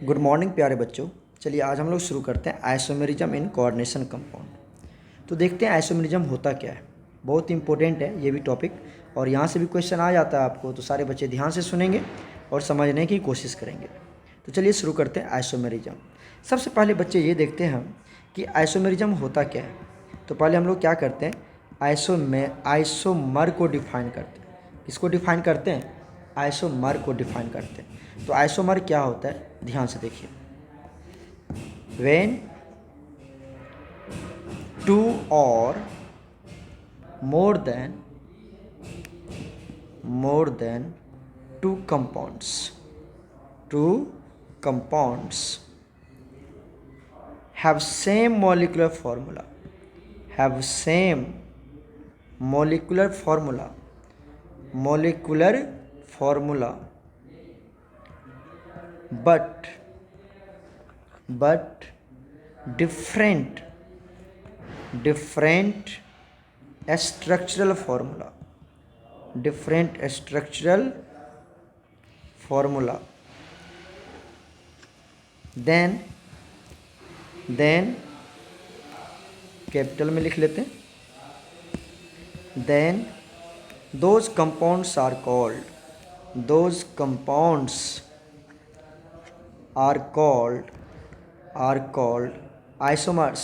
Good morning प्यारे बच्चों। चलिए आज हम लोग शुरू करते हैं आइसोमेरिज्म इन कोऑर्डिनेशन कंपाउंड। तो देखते हैं आइसोमेरिज्म होता क्या है। बहुत इंपॉर्टेंट है ये भी टॉपिक, और यहाँ से भी क्वेश्चन आ जाता है आपको, तो सारे बच्चे ध्यान से सुनेंगे और समझने की कोशिश करेंगे। तो चलिए शुरू करते हैं आइसोमेरिज्म। सबसे पहले बच्चे ये देखते हैं हम कि आइसोमेरिज्म होता क्या है। तो पहले हम लोग क्या करते हैं, आइसोमर को डिफाइन करते हैं। किसको डिफाइन करते हैं? आइसोमर को डिफाइन करते हैं। तो आइसोमर क्या होता है, ध्यान से देखिए। व्हेन टू और more than two compounds have same molecular formula but different structural formula, then capital में लिख लेते हैं, then those compounds are called isomers।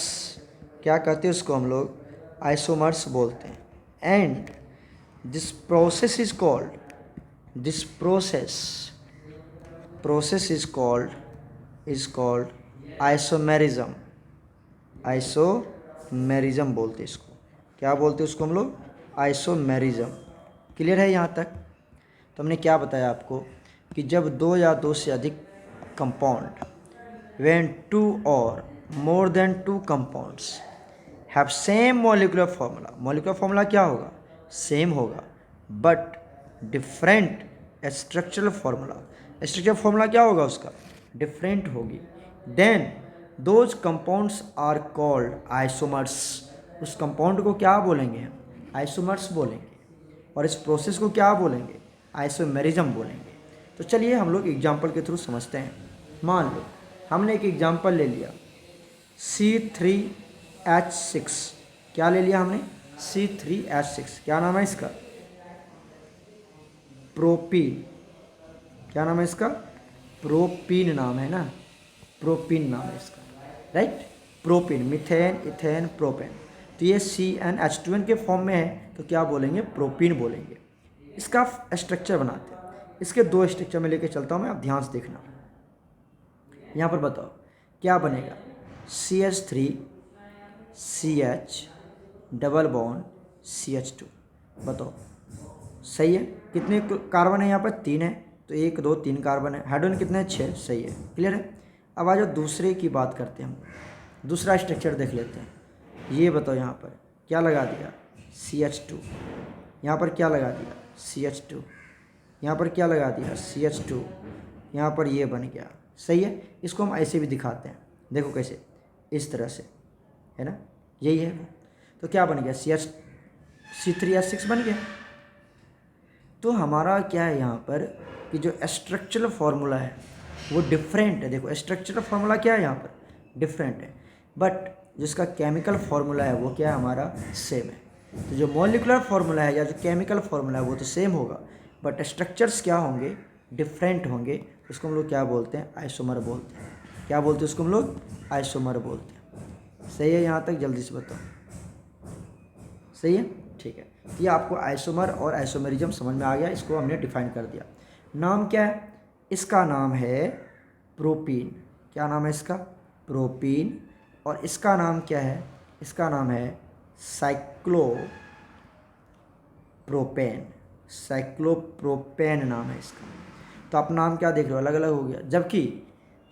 क्या कहते हैं उसको हम लोग? आइसोमर्स बोलते हैं। And this process is called isomerism बोलते हैं इसको। क्या बोलते हैं उसको हम लोग? आइसोमेरिज्म। क्लियर है यहाँ तक? तो हमने क्या बताया आपको कि जब दो या दो से अधिक कंपाउंड, व्हेन टू और more than two compounds have same molecular formula क्या होगा? सेम होगा, बट डिफरेंट स्ट्रक्चरल फार्मूला क्या होगा उसका? डिफरेंट होगी। Then those compounds are called isomers. उस कंपाउंड को क्या बोलेंगे हम? आइसोमर्स बोलेंगे। और इस प्रोसेस को क्या बोलेंगे? आइसोमेरिज्म बोलेंगे। तो चलिए हम लोग एग्जाम्पल के थ्रू समझते हैं। मान लो हमने एक एग्जाम्पल ले लिया C3H6। क्या ले लिया हमने? C3H6। क्या नाम है इसका? प्रोपीन। क्या नाम है इसका? प्रोपीन नाम है ना, प्रोपीन नाम है इसका, right. Propene, methane, ethane, propane. तो ये CnH2n के फॉर्म में है, तो क्या बोलेंगे? प्रोपीन बोलेंगे। इसका स्ट्रक्चर बनाते हैं। इसके दो स्ट्रक्चर में लेके चलता हूँ मैं, आप ध्यान से देखना। यहाँ पर बताओ क्या बनेगा? CH3CH double bond CH2। बताओ सही है? कितने कार्बन है यहाँ पर? 3 है, तो 1 2 3 कार्बन है। हाइड्रोजन कितने हैं? 6। सही है, क्लियर है। अब आ जाओ दूसरे की बात करते हैं हम। दूसरा स्ट्रक्चर देख लेते हैं। ये बताओ यहाँ पर क्या लगा दिया? CH2। यहाँ पर क्या लगा दिया? CH2। यहाँ पर क्या लगा दिया? CH2। यहाँ पर ये बन गया। सही है। इसको हम ऐसे भी दिखाते हैं, देखो कैसे, इस तरह से, है ना, यही है। तो क्या बन गया? C3H6 बन गया। तो हमारा क्या है यहाँ पर कि जो स्ट्रक्चरल फार्मूला है वो डिफरेंट है। देखो स्ट्रक्चरल फार्मूला क्या है यहाँ पर? डिफरेंट है, बट जिसका केमिकल फार्मूला है वो क्या है? हमारा सेम है। तो जो मॉलिक्यूलर फार्मूला है या जो केमिकल फार्मूला है वो तो सेम होगा, बट स्ट्रक्चर्स क्या होंगे? डिफरेंट होंगे। उसको हम लोग क्या बोलते हैं? आइसोमर बोलते हैं। क्या बोलते हैं उसको हम लोग? आइसोमर बोलते हैं। सही है यहाँ तक? जल्दी से बताओ। सही है, ठीक है। तो ये आपको आइसोमर और आइसोमेरिज्म समझ में आ गया। इसको हमने डिफाइन कर दिया। नाम क्या है इसका? नाम है प्रोपीन। क्या नाम है इसका? प्रोपीन। और इसका नाम क्या है? इसका नाम है साइक्लोप्रोपेन नाम है इसका। तो आप नाम क्या देख रहे हो? अलग अलग हो गया, जबकि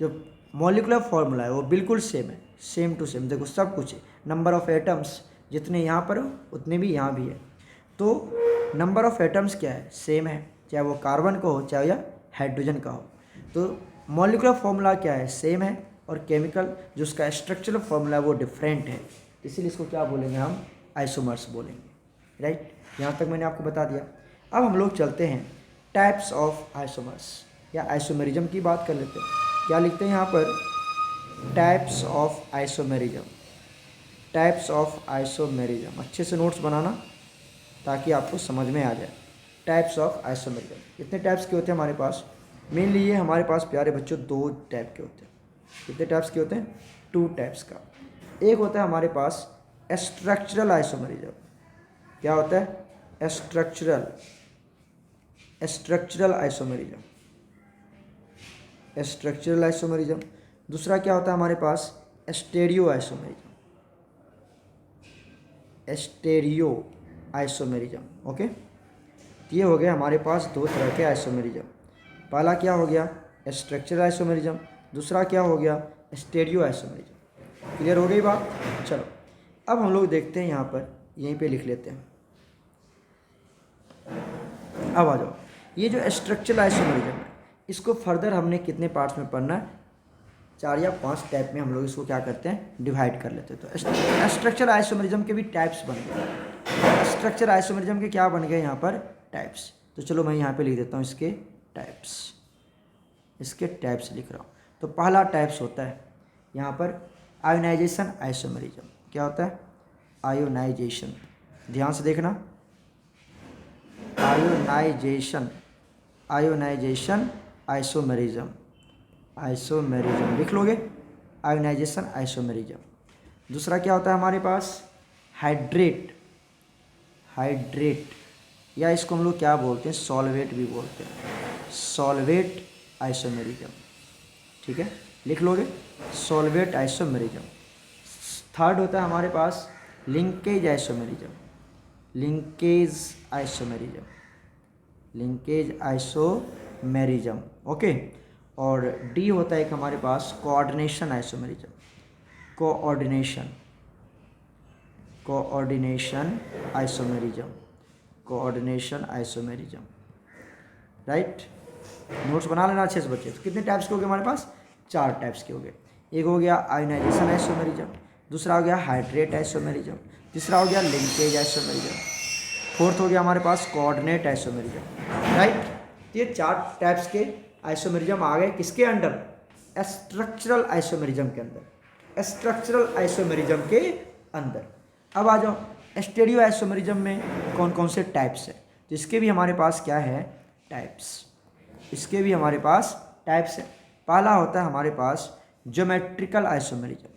जो मॉलिक्यूलर फार्मूला है वो बिल्कुल सेम है, सेम टू सेम। देखो सब कुछ है। नंबर ऑफ एटम्स जितने यहाँ पर हो उतने भी यहाँ भी है। तो नंबर ऑफ एटम्स क्या है? सेम है, चाहे वो कार्बन का हो चाहे या हाइड्रोजन का हो। तो मॉलिक्यूलर फार्मूला क्या है? सेम है, और केमिकल जो उसका स्ट्रक्चरल फार्मूला है वो डिफरेंट है। इसीलिए इसको क्या बोलेंगे हम? आइसोमर्स बोलेंगे, राइट। यहाँ तक मैंने आपको बता दिया। अब हम लोग चलते हैं टाइप्स ऑफ आइसोमर्स या आइसोमेरिज्म की बात कर लेते हैं। क्या लिखते हैं यहाँ पर, types of isomerism, types of isomerism. अच्छे से नोट्स बनाना ताकि आपको समझ में आ जाए। टाइप्स ऑफ आइसोमेरिज्म, कितने टाइप्स के होते हैं हमारे पास, मेनली ये हमारे पास प्यारे बच्चों 2 टाइप के होते हैं। कितने टाइप्स के होते हैं, 2 टाइप्स का। एक होता है हमारे पास स्ट्रक्चरल आइसोमेरिज्म। क्या होता है, स्ट्रक्चरल आइसोमेरिज्म, स्ट्रक्चरल आइसोमेरिज्म। दूसरा क्या होता है हमारे पास, stereo isomerism, stereo isomerism. Okay, ये हो गए हमारे पास 2 तरह के आइसोमेरिज्म। पहला क्या हो गया, स्ट्रक्चरल आइसोमेरिज्म, दूसरा क्या हो गया, स्टेरियो आइसोमेरिज्म। क्लियर हो गई बात। चलो अब हम लोग देखते हैं, यहाँ पर यहीं पे लिख लेते हैं। अब आ जाओ, ये जो स्ट्रक्चरल आइसोमेरिज्म है, इसको फर्दर हमने कितने पार्ट्स में पढ़ना है, 4 या 5 टाइप में हम लोग इसको क्या करते हैं, डिवाइड कर लेते हैं। तो स्ट्रक्चरल आइसोमेरिज्म के भी टाइप्स बन गए, स्ट्रक्चरल आइसोमेरिज्म के क्या बन गए यहाँ पर, टाइप्स। तो चलो मैं यहाँ पे लिख देता हूँ इसके टाइप्स, इसके टाइप्स लिख रहा हूँ। तो पहला टाइप्स होता है यहाँ पर आयोनाइजेशन आइसोमेरिज्म। क्या होता है, आयोनाइजेशन, ध्यान से देखना, आयोनाइजेशन आइसोमेरिज्म, आइसोमेरिज्म लिख लोगे, आयोनाइजेशन आइसोमेरिज्म। दूसरा क्या होता है हमारे पास, हाइड्रेट या इसको हम लोग क्या बोलते हैं, सॉल्वेट भी बोलते हैं, सॉल्वेट आइसोमेरिज्म। ठीक है, लिख लोगे, सॉल्वेट आइसोमेरिज्म। थर्ड होता है हमारे पास linkage isomerism, linkage isomerism. Okay, और डी होता है एक हमारे पास coordination isomerism, coordination isomerism. Right, notes बना लेना अच्छे से बच्चे। तो कितने टाइप्स के हो गए हमारे पास, 4 टाइप्स के हो गए। एक हो गया आयोनाइजेशन आइसोमेरिज्म, दूसरा हो गया हाइड्रेट आइसोमेरिज्म, तीसरा हो गया लिंकेज आइसोमेरिज्म, फोर्थ हो गया हमारे पास कोऑर्डिनेट आइसोमेरिज्म। राइट, ये 4 टाइप्स के आइसोमेरिज्म आ गए किसके अंडर, स्ट्रक्चरल आइसोमेरिज्म के अंदर, स्ट्रक्चरल आइसोमेरिज्म के अंदर। अब आ जाओ स्टेरियो आइसोमेरिज्म में कौन कौन से टाइप्स है। तो इसके भी हमारे पास क्या है, टाइप्स, इसके भी हमारे पास टाइप्स है। पहला होता है हमारे पास ज्योमेट्रिकल आइसोमेरिज्म।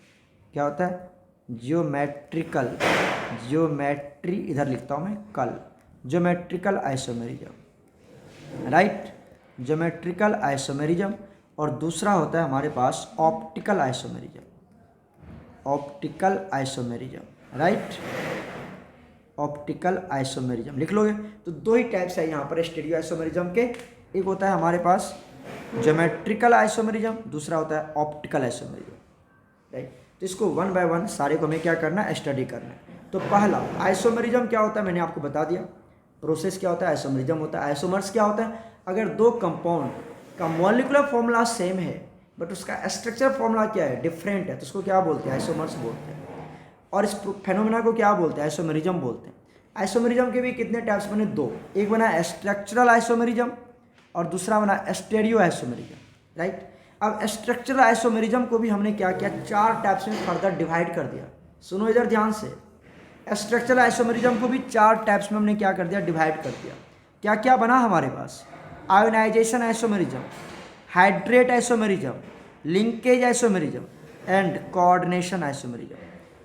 क्या होता है, ज्योमेट्री इधर लिखता हूँ मैं कल, geometrical isomerism. Right, geometrical isomerism. और दूसरा होता है हमारे पास optical isomerism, optical isomerism. Right, optical isomerism लिख लोगे। तो 2 ही टाइप्स है यहाँ पर स्टेरियो आइसोमेरिज्म के, एक होता है हमारे पास ज्योमेट्रिकल आइसोमेरिज्म, दूसरा होता है ऑप्टिकल आइसोमेरिज्म। राइट, तो इसको 1 बाय 1 सारे को हमें क्या करना है, स्टडी करना है। तो पहला आइसोमेरिज्म क्या होता है, मैंने आपको बता दिया, प्रोसेस क्या होता है, आइसोमेरिज्म होता है। आइसोमर्स क्या होता है, अगर 2 कंपाउंड का मॉलिक्यूलर फॉर्मूला सेम है बट उसका स्ट्रक्चर फॉर्मूला क्या है, डिफरेंट है, तो उसको क्या बोलते हैं, आइसोमर्स बोलते हैं। और इस फेनोमेना को क्या बोलते हैं, आइसोमेरिज्म बोलते हैं। आइसोमेरिज्म के भी कितने टाइप्स बने, 2, एक बना स्ट्रक्चरल आइसोमेरिज्म और दूसरा बना स्टेरियो आइसोमेरिज्म। राइट, अब स्ट्रक्चरल आइसोमेरिज्म को भी हमने क्या किया, 4 टाइप्स में फर्दर डिवाइड कर दिया। सुनो इधर ध्यान से, स्ट्रक्चरल आइसोमेरिज्म को भी 4 टाइप्स में हमने क्या कर दिया, डिवाइड कर दिया। क्या क्या बना हमारे पास, ionization isomerism, hydrate isomerism, linkage isomerism and coordination isomerism.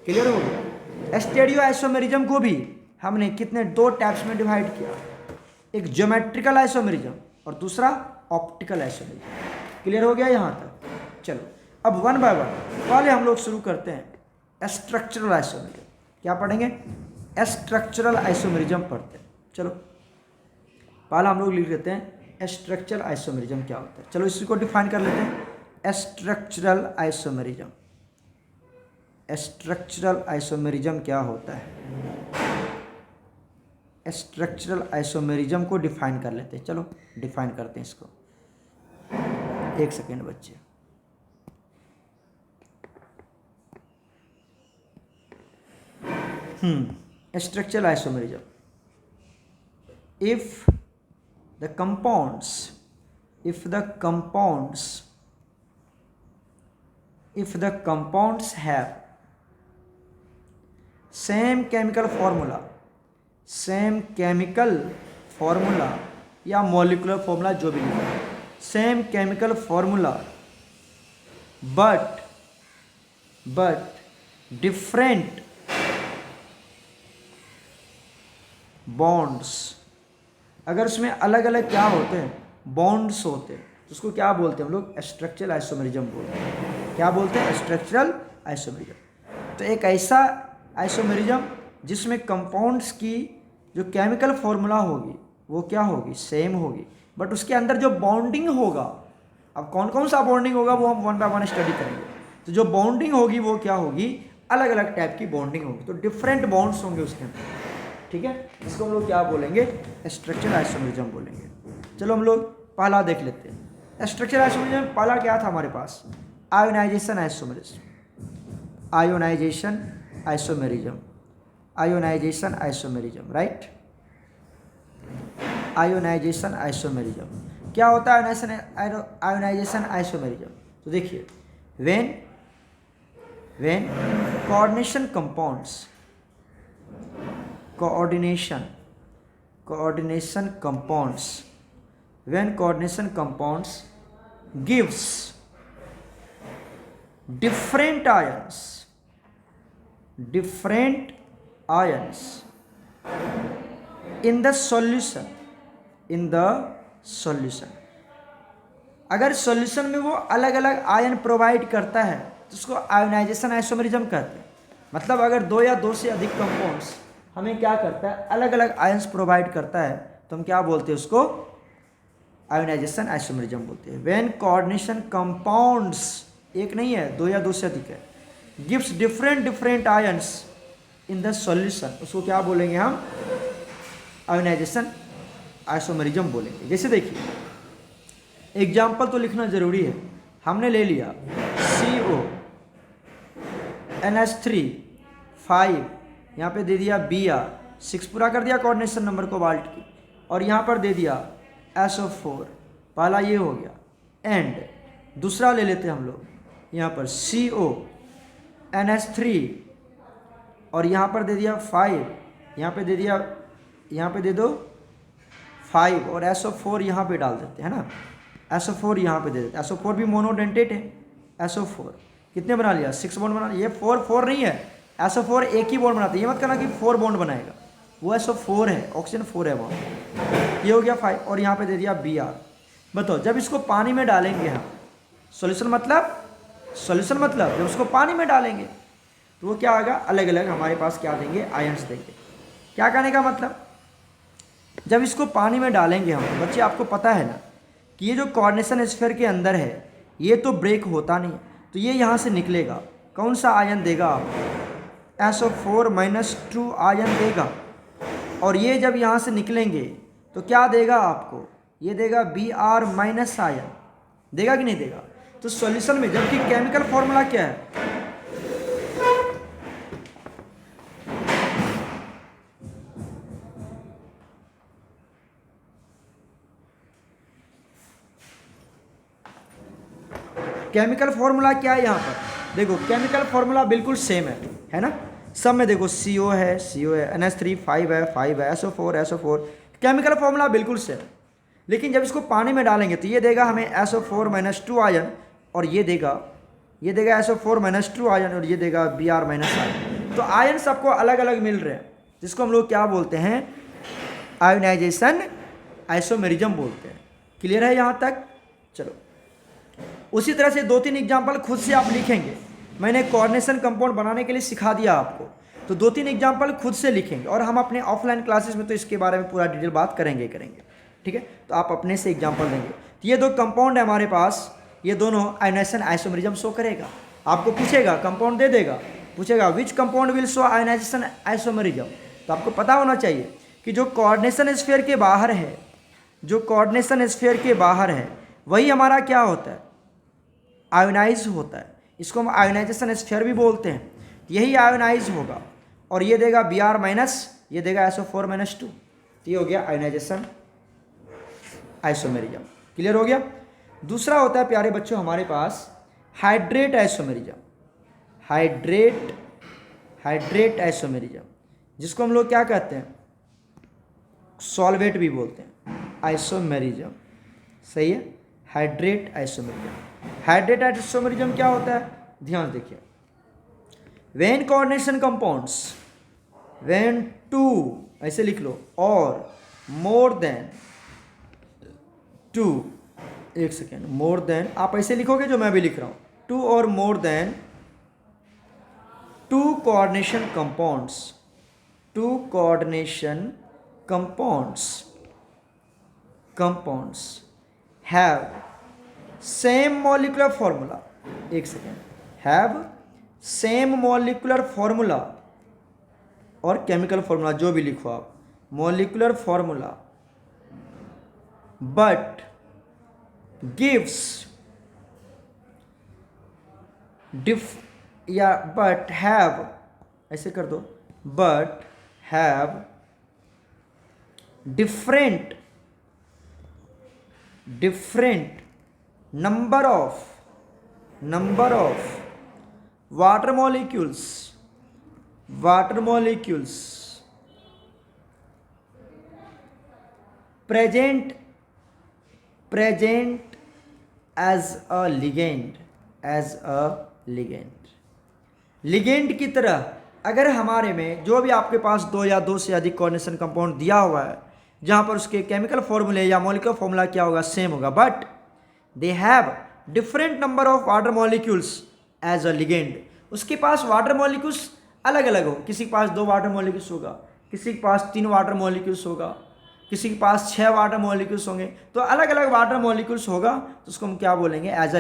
Clear हो गया। स्टेरियो आइसोमेरिज्म को भी हमने कितने, 2 टाइप्स में डिवाइड किया, एक ज्योमेट्रिकल आइसोमेरिज्म और दूसरा ऑप्टिकल आइसोमेरिज्म। क्लियर हो गया यहाँ तक। चलो अब 1 बाय 1 पहले हम लोग शुरू करते हैं स्ट्रक्चरल आइसोमेरिज्म। क्या पढ़ेंगे, स्ट्रक्चरल आइसोमेरिज्म पढ़ते हैं। चलो पहला हम लोग लिख लेते हैं स्ट्रक्चरल आइसोमेरिज्म क्या होता है। चलो इसी को डिफाइन कर लेते हैं, स्ट्रक्चरल आइसोमेरिज्म। स्ट्रक्चरल आइसोमेरिज्म क्या होता है, स्ट्रक्चरल आइसोमेरिज्म को डिफाइन कर लेते हैं। चलो डिफाइन करते हैं इसको, 1 सेकेंड बच्चे। Structural isomerism. If the compounds if the compounds have same chemical formula या molecular formula जो भी लिखा है, same chemical formula but different bonds, अगर उसमें अलग अलग क्या होते हैं, बॉन्ड्स होते हैं, तो उसको क्या बोलते हैं हम लोग, स्ट्रक्चरल आइसोमेरिज्म बोलते हैं। क्या बोलते हैं, स्ट्रक्चरल आइसोमेरिज्म। तो एक ऐसा आइसोमेरिज्म जिसमें कंपाउंड्स की जो केमिकल फॉर्मूला होगी वो क्या होगी, सेम होगी, बट उसके अंदर जो बॉन्डिंग होगा, अब कौन कौन सा बॉन्डिंग होगा वो हम वन बाय वन स्टडी करेंगे। तो जो बॉन्डिंग होगी वो क्या होगी, अलग अलग टाइप की बॉन्डिंग होगी, तो डिफरेंट बॉन्ड्स होंगे उसके अंदर, ठीक है। इसको हम लोग क्या बोलेंगे, स्ट्रक्चरल आइसोमेरिज्म बोलेंगे। चलो हम लोग पहला देख लेते हैं। स्ट्रक्चरल आइसोमेरिज्म पहला क्या था हमारे पास, ionization isomerism, right. Ionization isomerism क्या होता है, आयोनाइजेशन आइसोमेरिज्म। तो देखिए, when coordination compounds gives different ions in the solution, अगर सॉल्यूशन में वो अलग अलग आयन प्रोवाइड करता है तो उसको आयोनाइजेशन आइसोमेरिज्म कहते हैं। मतलब अगर दो या दो से अधिक कंपाउंड्स हमें क्या करता है, अलग अलग आयन्स प्रोवाइड करता है, तो हम क्या बोलते हैं उसको, आयोनाइजेशन आइसोमेरिज्म बोलते हैं। व्हेन कोऑर्डिनेशन कंपाउंड्स, एक नहीं है, दो या दो से अधिक है, gives different ions in the solution, उसको क्या बोलेंगे हम, आयोनाइजेशन आइसोमेरिज्म बोलेंगे। जैसे देखिए, एग्जाम्पल तो लिखना जरूरी है। हमने ले लिया CO NH3 5, यहाँ पे दे दिया Br 6, पूरा कर दिया कोऑर्डिनेशन नंबर को बाल्ट की, और यहाँ पर दे दिया SO4, पहला ये हो गया। एंड दूसरा ले लेते हैं हम लोग, यहाँ पर CO NH3 और यहाँ पर दे दिया 5, यहाँ पे दे दिया, यहाँ पे दे दो 5 और SO4 यहाँ पे डाल देते हैं ना, SO4 यहाँ पे दे देते हैं। SO4 भी मोनोडेंटेट है। SO4 कितने बना लिया, 6 बॉन्ड बना लिया। ये 4 नहीं है, SO4 एक ही बॉन्ड बनाता है, ये मत करना कि 4 बॉन्ड बनाएगा, वो SO4 है, ऑक्सीजन 4 है वहाँ। ये हो गया 5 और यहाँ पे दे दिया Br। बताओ, जब इसको पानी में डालेंगे हम, सॉल्यूशन मतलब जब उसको पानी में डालेंगे तो वो क्या आएगा, अलग अलग हमारे पास क्या देंगे, आयंस देंगे। क्या कहने का मतलब, जब इसको पानी में डालेंगे हम, बच्चे आपको पता है ना कि ये जो कोऑर्डिनेशन स्फीयर के अंदर है ये तो ब्रेक होता नहीं, तो ये यहाँ से निकलेगा, कौन सा आयन देगा आपको, SO4-2 आयन देगा। और ये जब यहाँ से निकलेंगे तो क्या देगा आपको, ये देगा Br- आयन, देगा कि नहीं देगा। तो सॉल्यूशन में, जबकि केमिकल फॉर्मूला क्या है, केमिकल फॉर्मूला क्या है यहाँ पर, देखो केमिकल फॉर्मूला बिल्कुल सेम है ना। सब में देखो CO है NH3 5 है SO4 केमिकल फॉर्मूला बिल्कुल सेम। लेकिन जब इसको पानी में डालेंगे तो ये देगा हमें SO4-2 आयन, और ये देगा SO4-2 आयन, और ये देगा Br- आयन। तो आयन सबको अलग अलग मिल रहे हैं, जिसको हम लोग क्या बोलते हैं, आयोनाइजेशन आइसोमेरिज्म बोलते हैं। क्लियर है यहाँ तक। चलो, उसी तरह से 2-3 एग्जाम्पल खुद से आप लिखेंगे। मैंने कोऑर्डिनेशन कंपाउंड बनाने के लिए सिखा दिया आपको, तो 2-3 एग्जाम्पल खुद से लिखेंगे, और हम अपने ऑफलाइन क्लासेस में तो इसके बारे में पूरा डिटेल बात करेंगे, ठीक है। तो आप अपने से एग्जाम्पल देंगे। तो ये 2 कंपाउंड है हमारे पास, ये दोनों आयोनाइजेशन आइसोमेरिज्म शो करेगा। आपको पूछेगा, कंपाउंड दे देगा, पूछेगा which compound will show ionization isomerism, तो आपको पता होना चाहिए कि जो कोऑर्डिनेशन स्फीयर के बाहर है, वही हमारा क्या होता है, आयोनाइज होता है। इसको हम आयोनाइजेशन स्फीयर भी बोलते हैं। यही आयोनाइज होगा, और ये देगा Br-, ये देगा SO4-2, तो ये हो गया आयोनाइजेशन आइसोमेरिज्म। क्लियर हो गया। दूसरा होता है प्यारे बच्चों हमारे पास हाइड्रेट आइसोमेरिज्म, हाइड्रेट आइसोमेरिज्म, जिसको हम लोग क्या कहते हैं, सॉल्वेट भी बोलते हैं, आइसोमेरिज्म। सही है, हाइड्रेट आइसोमेरिज्म। हाइड्रेट आइसोमेरिज्म क्या होता है, ध्यान देखिए, when coordination compounds, when two, ऐसे लिख लो, और मोर देन टू, एक सेकेंड, मोर देन आप ऐसे लिखोगे जो मैं भी लिख रहा हूं, टू और more than two coordination compounds, two coordination compounds have same molecular formula, एक second, have same molecular formula और केमिकल फॉर्मूला, जो भी लिखो आप, molecular formula, but gives but have, ऐसे कर दो, but have different number of water molecules present as a ligand, ligand की तरह। अगर हमारे में जो भी आपके पास दो या दो से अधिक कोऑर्डिनेशन कंपाउंड दिया हुआ है, जहां पर उसके केमिकल फॉर्मूले या मॉलिक्यूलर फॉर्मूला क्या होगा, सेम होगा, but they have different number of water molecules as a ligand, उसके पास वाटर मॉलिक्यूल्स अलग अलग हो, किसी के पास 2 वाटर मॉलिक्यूल्स होगा, किसी के पास 3 वाटर मॉलिक्यूल्स होगा, किसी के पास 6 वाटर मॉलिक्यूल्स होंगे, तो अलग अलग वाटर मॉलिक्यूल्स होगा, तो उसको हम क्या बोलेंगे, एज अ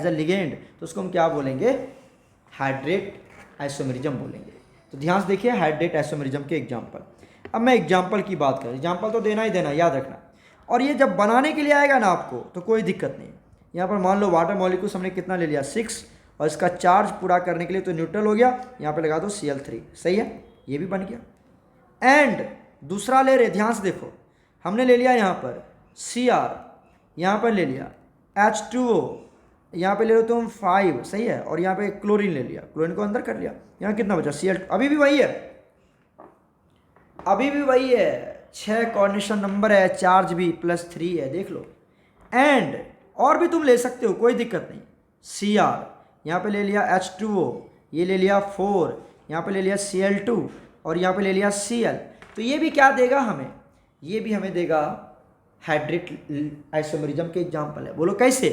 लिगेंड, तो उसको हम क्या बोलेंगे, हाइड्रेट आइसोमेरिज्म बोलेंगे। तो ध्यान से देखिए हाइड्रेट आइसोमेरिज्म के एग्जाम्पल। अब मैं एग्जाम्पल की बात करूँ, एग्जाम्पल तो देना ही देना, याद रखना, और ये जब बनाने के लिए आएगा ना आपको तो कोई दिक्कत नहीं। यहाँ पर मान लो वाटर मॉलिक्यूल्स हमने कितना ले लिया, 6, और इसका चार्ज पूरा करने के लिए तो न्यूट्रल हो गया, यहाँ पे लगा दो Cl3, सही है, ये भी बन गया। एंड दूसरा ले रहे, ध्यान से देखो, हमने ले लिया यहाँ पर Cr, यहाँ पर ले लिया H2O, यहाँ पे ले लो तुम 5, सही है, और यहाँ पे क्लोरीन ले लिया, क्लोरीन को अंदर कर लिया, यहाँ कितना बचा Cl, अभी भी वही है, 6 कोऑर्डिनेशन नंबर है, चार्ज भी +3 है, देख लो। एंड और भी तुम ले सकते हो, कोई दिक्कत नहीं, Cr, यहाँ पे ले लिया H2O, ये ले लिया 4, यहाँ पे ले लिया Cl2, और यहाँ पे ले लिया Cl, तो ये भी क्या देगा हमें, ये भी हमें देगा हाइड्रेट आइसोमेरिज्म के एग्जाम्पल है। बोलो कैसे,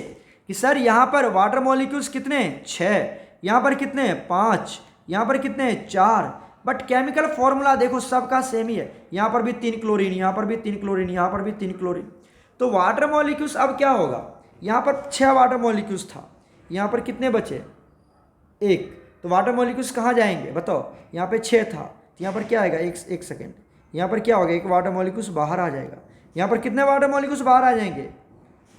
कि सर यहाँ पर वाटर मॉलिक्यूल्स कितने हैं, 6, यहाँ पर कितने हैं, 5, यहाँ पर कितने हैं, 4, बट केमिकल फॉर्मूला देखो सबका सेम ही है, यहाँ पर भी 3 क्लोरीन, यहाँ पर भी 3 क्लोरीन, यहाँ पर भी 3 क्लोरीन, तो वाटर मॉलिक्यूल्स अब क्या होगा, यहाँ पर 6 वाटर मॉलिक्यूल्स था, यहाँ पर कितने बचे, 1, तो वाटर मॉलिक्यूल्स कहाँ जाएंगे बताओ, यहाँ पे 6 था, तो यहाँ पर क्या आएगा, एक सेकेंड, यहाँ पर क्या होगा, 1 वाटर मॉलिक्यूल्स बाहर आ जाएगा, यहाँ पर कितने वाटर मॉलिक्यूल्स बाहर आ जाएंगे,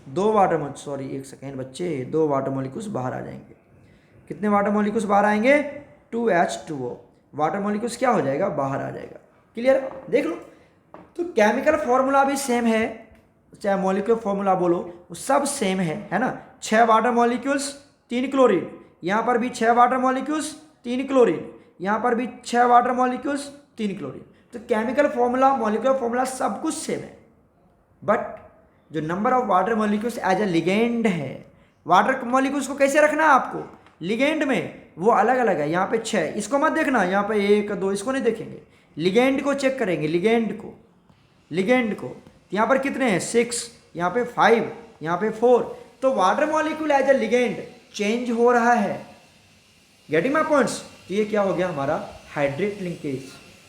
2 वाटर मॉलिक्यूल्स, सॉरी एक सेकेंड बच्चे, 2 वाटर मॉलिक्यूल्स बाहर आ जाएंगे, कितने वाटर मॉलिक्यूल्स बाहर आएंगे, 2H2O, वाटर मॉलिक्यूल्स क्या हो जाएगा, बाहर आ जाएगा। क्लियर, देख लो, तो केमिकल फॉर्मूला भी सेम है, चाहे मॉलिक्यूलर फॉर्मूला बोलो, वो सब सेम है ना, 6 वाटर मॉलिक्यूल्स 3 क्लोरीन, यहाँ पर भी 6 वाटर मॉलिक्यूल्स 3 क्लोरीन, यहाँ पर भी 6 वाटर मॉलिक्यूल्स 3 क्लोरीन, तो केमिकल फॉर्मूला मॉलिक्यूलर फॉर्मूला सब कुछ सेम है, बट जो number of water molecules as a ligand है, वाटर मॉलिक्यूल्स को कैसे रखना है आपको, लिगेंड में, वो अलग अलग है, यहाँ पे 6, इसको मत देखना, यहाँ पे 1 2, इसको नहीं देखेंगे, लिगेंड को चेक करेंगे, लिगेंड को, यहाँ पर कितने हैं, 6, यहाँ पे 5, यहाँ पे 4, तो water molecule as a ligand change हो रहा है। गेटिंग माय पॉइंट्स, तो ये क्या हो गया हमारा हाइड्रेट लिंकेज,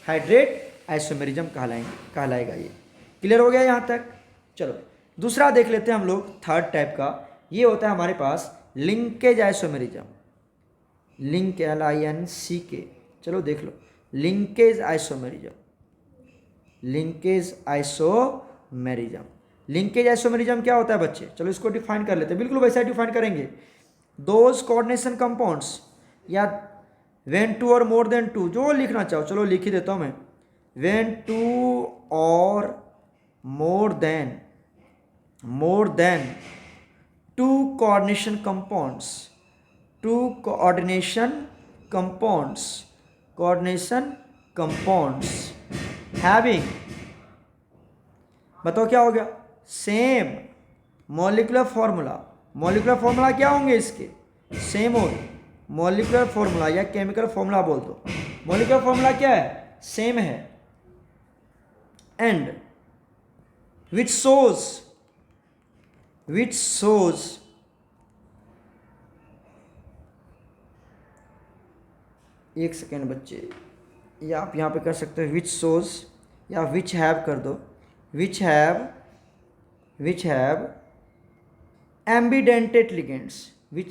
हाइड्रेट आइसोमेरिज्म कहलाएगा ये। क्लियर हो गया यहाँ तक। चलो दूसरा देख लेते हैं हम लोग, थर्ड टाइप का, ये होता है हमारे पास लिंकेज आइसोमेरिज्म, लिंक LINCK, चलो देख लो, लिंकेज आइसोमेरिज्म, लिंकेज आइसोमेरिज्म क्या होता है बच्चे, चलो इसको डिफाइन कर लेते हैं, बिल्कुल वैसा डिफाइन करेंगे, दोज कोऑर्डिनेशन कंपाउंड्स, या व्हेन 2 और मोर देन 2, जो लिखना चाहो, चलो लिख ही देता हूँ मैं, व्हेन 2 और more than 2 coordination compounds two coordination compounds having, बताओ क्या हो गया, सेम मॉलिक्यूलर फॉर्मूला क्या होंगे इसके, सेम हो, मॉलिक्यूलर फॉर्मूला या केमिकल फॉर्मूला बोल दो, मॉलिक्यूलर फॉर्मूला क्या है, सेम है, एंड which shows एक सेकेंड बच्चे, या आप यहाँ पे कर सकते हो which shows या which have कर दो, which have ambidentate ligands है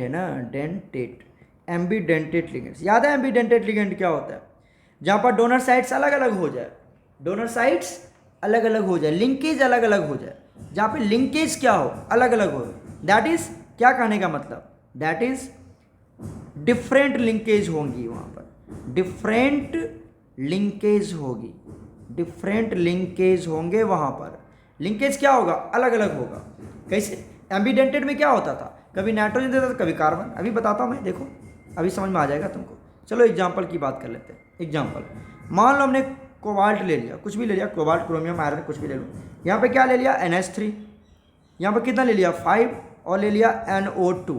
ना, एम्बीडेंटेट लिगेंड्स, याद है एम्बीडेंटेट लिगेंड क्या होता है, जहाँ पर डोनर साइट्स अलग अलग हो जाए, लिंकेज अलग अलग हो जाए, जहाँ पे लिंकेज क्या हो, अलग अलग हो, दैट इज क्या कहने का मतलब, दैट इज डिफरेंट लिंकेज होंगी, वहाँ पर डिफरेंट लिंकेज होंगे, वहाँ पर लिंकेज क्या होगा, अलग अलग होगा। कैसे, एम्बीडेंटेड में क्या होता था, कभी नाइट्रोजन देता था कभी कार्बन, अभी बताता हूँ मैं, देखो अभी समझ में आ जाएगा तुमको। चलो एग्जाम्पल की बात कर लेते हैं। एग्जाम्पल, मान लो हमने कोबाल्ट ले लिया, कुछ भी ले लिया, कोबाल्ट, क्रोमियम, आयरन, कुछ भी ले लो, यहाँ पे क्या ले लिया, NH3, यहाँ पे कितना ले लिया 5, और ले लिया NO2,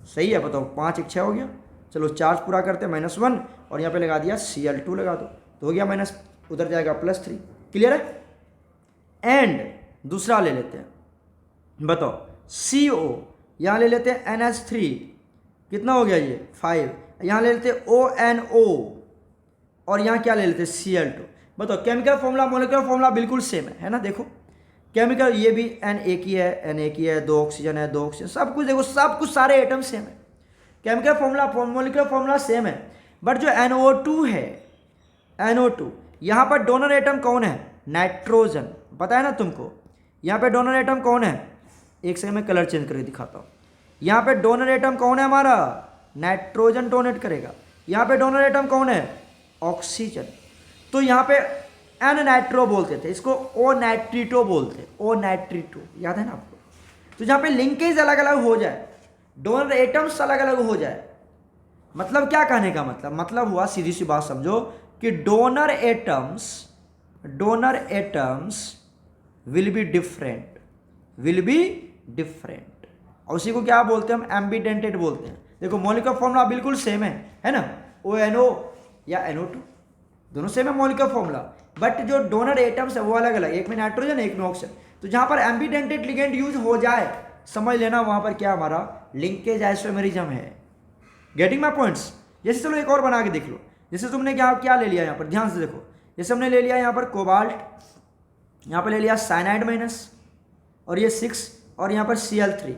सही है, बताओ 5 1 6 हो गया। चलो चार्ज पूरा करते हैं, -1, और यहाँ पे लगा दिया Cl2 लगा दो, तो हो गया माइनस, उधर जाएगा +3, क्लियर है। एंड दूसरा ले लेते हैं, बताओ CO, यहाँ ले लेते हैं NH3, कितना हो गया ये 5, यहाँ ले लेते हैं ONO, और यहाँ क्या ले लेते हैं Cl2। बताओ केमिकल फॉर्मूला मॉलिक्यूलर फॉर्मूला बिल्कुल सेम है ना, देखो केमिकल, ये भी N एक ही है, 2 ऑक्सीजन है, 2 ऑक्सीजन, सब कुछ देखो, सब कुछ सारे एटम सेम है, chemical formula molecular formula same है, बट जो NO2 है, NO2, यहाँ पर डोनर एटम कौन है, नाइट्रोजन, पता है ना तुमको, यहाँ पे डोनर एटम कौन है, एक सेकंड में कलर चेंज करके दिखाता हूँ, यहाँ पे डोनर एटम कौन है हमारा, नाइट्रोजन डोनेट करेगा, यहाँ पे डोनर एटम कौन है, ऑक्सीजन, तो यहाँ पे एन नाइट्रो बोलते थे, इसको ओ नाइट्रीटो बोलते, ओ नाइट्रीटो, याद है ना आपको। तो जहाँ पे लिंकेज अलग अलग हो जाए, डोनर एटम्स अलग अलग हो जाए, मतलब क्या कहने का मतलब हुआ, सीधी सी बात समझो कि donor atoms will be different, और उसी को क्या बोलते हैं हम, एम्बीडेंटेड बोलते हैं। देखो मॉलिक्यूलर फॉर्मूला बिल्कुल सेम है ना, ONO या NO2 दोनों सेम है मॉलिक्यूलर फॉर्मूला, बट जो डोनर एटम्स है वो अलग अलग, एक में नाइट्रोजन एक में ऑक्सीजन। तो जहां पर एम्बीडेंटेड लिगेंड यूज हो जाए, समझ लेना वहां पर क्या हमारा लिंकेज आइसोमेरिज्म है। Getting my points. जैसे चलो एक और बना के देख लो, जैसे तुमने क्या ले लिया यहाँ पर, ध्यान से देखो, जैसे हमने ले लिया यहाँ पर कोबाल्ट, यहाँ पर ले लिया साइनाइड माइनस, और ये 6, और यहाँ पर Cl3,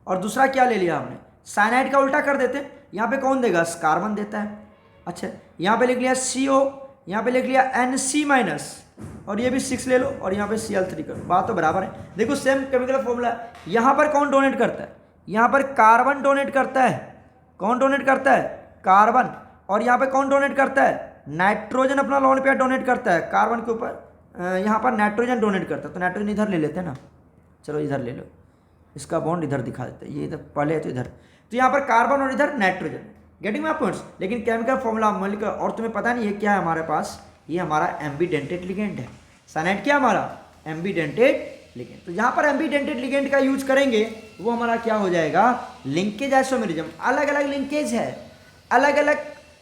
और दूसरा क्या ले लिया हमने, साइनाइड का उल्टा कर देते, यहाँ पे कौन देगा, कार्बन देता है। अच्छा, यहाँ पे लिख लिया CO, यहाँ पे लिख लिया NC माइनस, और ये भी 6 ले लो, और यहाँ पे Cl3 करो, बात तो बराबर है। देखो सेम केमिकल फॉर्मूला, यहाँ पर कौन डोनेट करता है, यहाँ पर कार्बन डोनेट करता है, कौन डोनेट करता है, कार्बन, और यहाँ पे कौन डोनेट करता है, नाइट्रोजन अपना लोन पेयर डोनेट करता है, कार्बन के ऊपर यहाँ पर नाइट्रोजन डोनेट करता है, तो नाइट्रोजन इधर ले लेते हैं ना, चलो इधर ले लो, इसका बॉन्ड इधर दिखा देते हैं, ये इधर पहले है तो इधर, तो यहाँ पर कार्बन और इधर नाइट्रोजन। Getting my points. लेकिन केमिकल फॉर्मूला मॉलिक्यूलर, और तुम्हें पता नहीं ये क्या है हमारे पास, ये हमारा एम्बीडेंटेड लिगेंड है, साइनाइड क्या हमारा एम्बीडेंटेड लिगेंड। तो यहाँ पर एम्बीडेंटेड लिगेंड का यूज करेंगे, वो हमारा क्या हो जाएगा, लिंकेज आइसोमेरिज्म, अलग अलग लिंकेज है, अलग अलग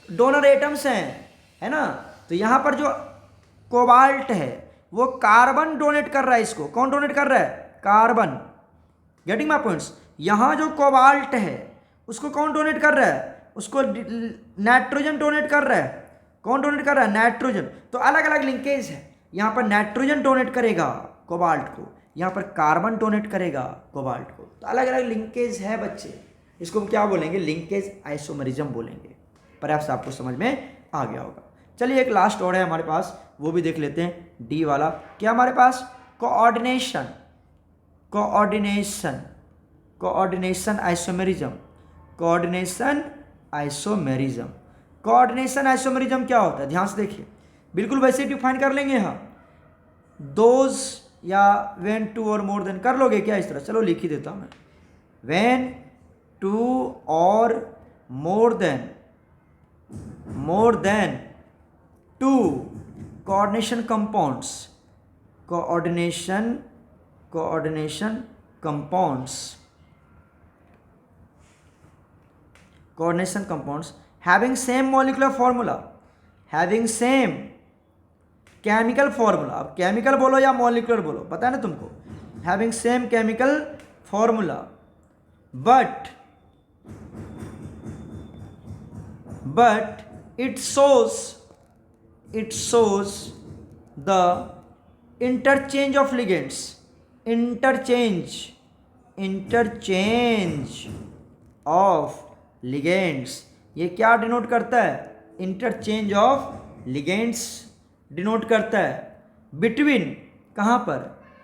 डोनर एटम्स हैं, है ना। तो यहाँ पर जो कोबाल्ट है वो कार्बन डोनेट कर रहा है, इसको कौन डोनेट कर रहा है, कार्बन। Getting my points. यहाँ जो कोबाल्ट है उसको कौन डोनेट कर रहा है, उसको नाइट्रोजन डोनेट कर रहा है, कौन डोनेट कर रहा है, नाइट्रोजन। तो अलग अलग लिंकेज है, यहाँ पर नाइट्रोजन डोनेट करेगा कोबाल्ट को, यहाँ पर कार्बन डोनेट करेगा कोबाल्ट को, तो अलग अलग लिंकेज है बच्चे, इसको क्या बोलेंगे, लिंकेज आइसोमेरिज्म बोलेंगे। परहैप्स आपको समझ में आ गया होगा। चलिए एक लास्ट और है हमारे पास, वो भी देख लेते हैं, डी वाला। क्या हमारे पास, coordination, coordination, coordination isomerism, coordination isomerism. Coordination isomerism क्या होता है, ध्यान से देखिए, बिल्कुल वैसे डिफाइन कर लेंगे यहाँ। दोज या व्हेन टू और मोर देन कर लोगे क्या इस तरह? चलो लिख ही देता हूँ मैं, व्हेन टू और more than two coordination compounds having same molecular formula, having same chemical formula, अब केमिकल बोलो या मॉलिक्यूलर बोलो, पता है ना तुमको, having same chemical formula but it shows the interchange of ligands, interchange of ligands, ये क्या डिनोट करता है? इंटरचेंज ऑफ लिगेंड्स डिनोट करता है बिटवीन, कहाँ पर?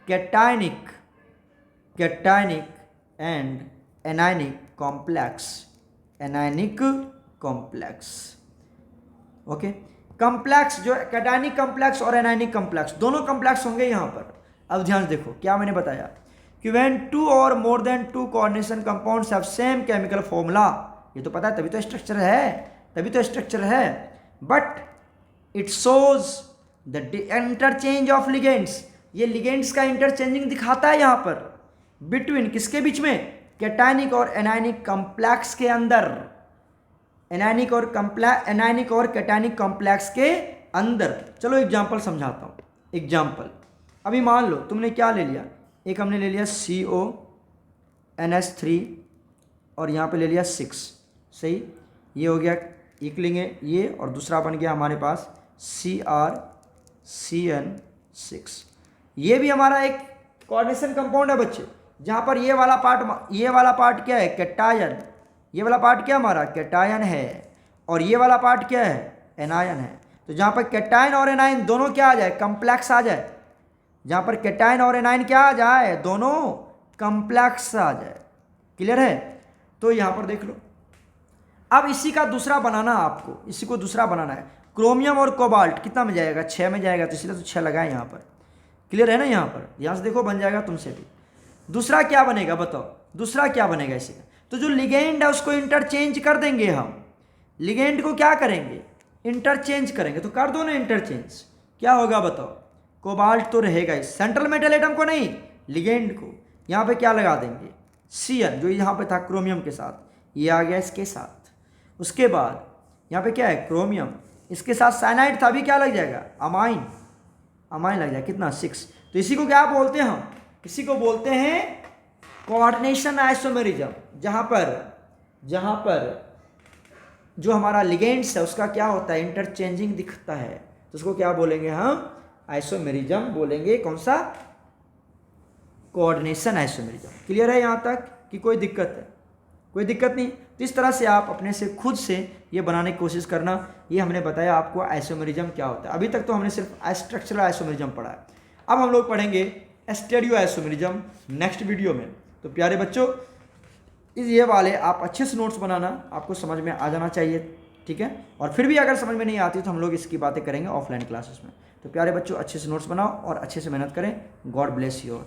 Cationic and anionic complex, okay. Complex जो कैटायनिक कॉम्प्लेक्स और एनायनिक कॉम्प्लेक्स दोनों कॉम्प्लेक्स होंगे यहाँ पर। अब ध्यान देखो क्या मैंने बताया कि व्हेन टू और more than two coordination compounds have same chemical formula, ये तो पता है, तभी तो स्ट्रक्चर है, but it shows the interchange of ligands, ये लिगेंड्स का इंटरचेंजिंग दिखाता है यहाँ पर बिटवीन, किसके बीच में? कैटायनिक और एनायनिक कॉम्प्लेक्स के अंदर, एनायनिक और कैटायनिक कॉम्प्लेक्स के अंदर। चलो एग्जांपल समझाता हूँ। एग्जांपल, अभी मान लो तुमने क्या ले लिया, एक हमने ले लिया CONH3 और यहाँ पे ले लिया 6, सही, ये हो गया एक लेंगे ये, और दूसरा बन गया हमारे पास CrCN6। ये भी हमारा एक कोऑर्डिनेशन कंपाउंड है बच्चे, जहाँ पर ये वाला पार्ट क्या है? कैटायन, ये वाला पार्ट क्या हमारा? कैटायन है, और ये वाला पार्ट क्या है? एनायन है। तो जहाँ पर कैटायन और एनायन दोनों क्या आ जाए? कम्प्लेक्स आ जाए। जहाँ पर कैटायन और एनायन क्या आ जाए? दोनों कम्प्लेक्स आ जाए। क्लियर है? तो यहाँ पर देख लो, अब इसी का दूसरा बनाना, आपको इसी को दूसरा बनाना है। क्रोमियम और कोबाल्ट कितना में जाएगा? 6 में जाएगा, तो इसलिए तो 6 लगाए यहाँ पर। क्लियर है ना? यहाँ पर यहाँ से देखो बन जाएगा तुमसे भी। दूसरा क्या बनेगा बताओ? दूसरा क्या बनेगा इसी का? तो जो लिगेंड है उसको इंटरचेंज कर देंगे हम। लिगेंड को क्या करेंगे? इंटरचेंज करेंगे। तो कर दो ना इंटरचेंज, क्या होगा बताओ? कोबाल्ट तो रहेगा ही, सेंट्रल मेटल एटम को नहीं, लिगेंड को। यहाँ पे क्या लगा देंगे? Cn, जो यहाँ पे था क्रोमियम के साथ, ये आ गया इसके साथ। उसके बाद यहाँ पे क्या है? क्रोमियम, इसके साथ साइनाइड था, अभी क्या लग जाएगा? अमाइन लग जाएगा। कितना? 6। तो इसी को क्या बोलते हैं हम? इसी को बोलते हैं कोऑर्डिनेशन आइसोमेरिज्म, जहाँ पर जो हमारा लिगेंड्स है उसका क्या होता है? इंटरचेंजिंग दिखता है, तो उसको क्या बोलेंगे हम? आइसोमेरिज्म बोलेंगे। कौन सा? Coordination isomerism. क्लियर है यहाँ तक कि कोई दिक्कत है? कोई दिक्कत नहीं। तो इस तरह से आप अपने से खुद से ये बनाने की कोशिश करना। ये हमने बताया आपको आइसोमेरिज्म क्या होता है। अभी तक तो हमने सिर्फ स्ट्रक्चरल आइसोमेरिज्म पढ़ा है, अब हम लोग पढ़ेंगे स्टेरियो आइसोमेरिज्म नेक्स्ट वीडियो में। तो प्यारे बच्चों, ये वाले आप अच्छे से नोट्स बनाना, आपको समझ में आ जाना चाहिए, ठीक है। और फिर भी अगर समझ में नहीं आती तो हम लोग इसकी बातें करेंगे ऑफलाइन क्लासेस में। तो प्यारे बच्चों, अच्छे से नोट्स बनाओ और अच्छे से मेहनत करें। God bless you all.